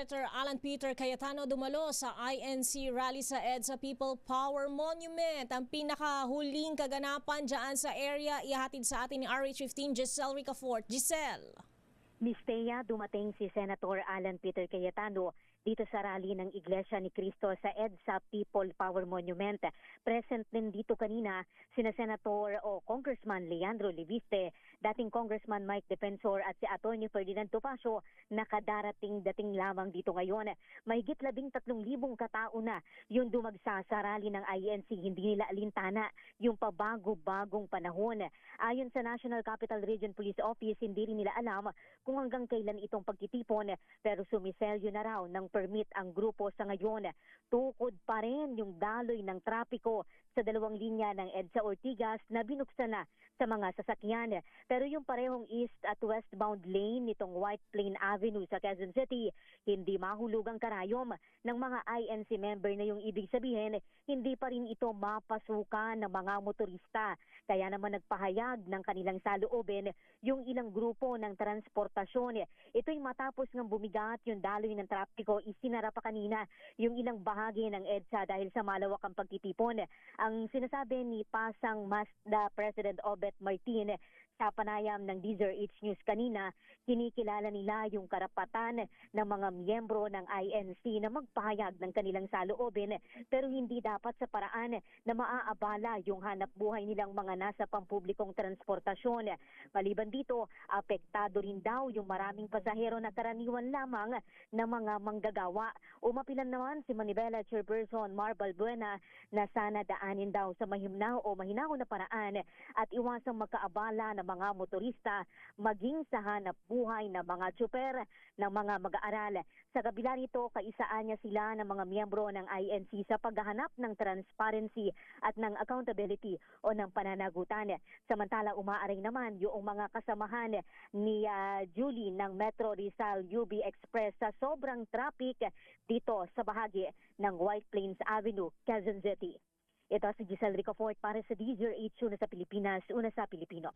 Senator Alan Peter Cayetano dumalo sa INC rally sa EDSA People Power Monument. Ang pinakahuling kaganapan dyan sa area ihatid sa atin ni RH15 Giselle Ricafort. Giselle. Miss Thea, dumating si Senator Alan Peter Cayetano dito sa rally ng Iglesia ni Cristo sa EDSA People Power Monument. Present din dito kanina sina Senator o Congressman Leandro Leviste, dating Congressman Mike Defensor at si Atty. Ferdinand Topacio, nakadarating-dating lamang dito ngayon. Mahigit 13,000 katao na yung dumagsa sa rally ng INC, hindi nila alintana yung pabago-bagong panahon. Ayon sa National Capital Region Police Office, hindi rin nila alam kung hanggang kailan itong pagtitipon, pero sumiselyo na raw ng permit ang grupo sa ngayon. Tukod pa rin yung daloy ng trapiko sa dalawang linya ng EDSA Ortigas na binuksan na sa mga sasakyan. Pero yung parehong east at westbound lane nitong White Plain Avenue sa Quezon City, hindi mahulugang karayom ng mga INC member na yung ibig sabihin, hindi pa rin ito mapasukan ng mga motorista. Kaya naman nagpahayag ng kanilang saloobin yung ilang grupo ng transportasyon. Ito'y matapos ng bumigat yung daloy ng trapiko, isinara pa kanina yung ilang bahagi ng EDSA dahil sa malawakang pagtitipon. Ang sinasabi ni Pasang Mazda President Obet Martin sa panayam ng DZRH News kanina, kinikilala nila yung karapatan ng mga miyembro ng INC na magpahayag ng kanilang saloobin, pero hindi dapat sa paraan na maaabala yung hanap buhay nilang mga nasa pampublikong transportasyon. Maliban dito, apektado rin daw yung maraming pasahero na karaniwan lamang na mga manggagawa. Umapilan naman si Manibela Chairperson Mar Balbuena na sana daanin daw sa mahinahon na paraan at iwasang magkaabala ng mga motorista maging sa hanap buhay ng mga tsuper ng mga mag-aaral. Sa kabila nito, kaisaan niya sila ng mga miyembro ng INC sa paghahanap ng transparency at ng accountability o ng pananagutan. Samantala, umaaring naman yung mga kasamahan ni Julie ng Metro Rizal UB Express sa sobrang traffic dito sa bahagi ng White Plains Avenue, Quezon City. Ito si Giselle Ricafort para sa DZRH, una sa Pilipinas, una sa Pilipino.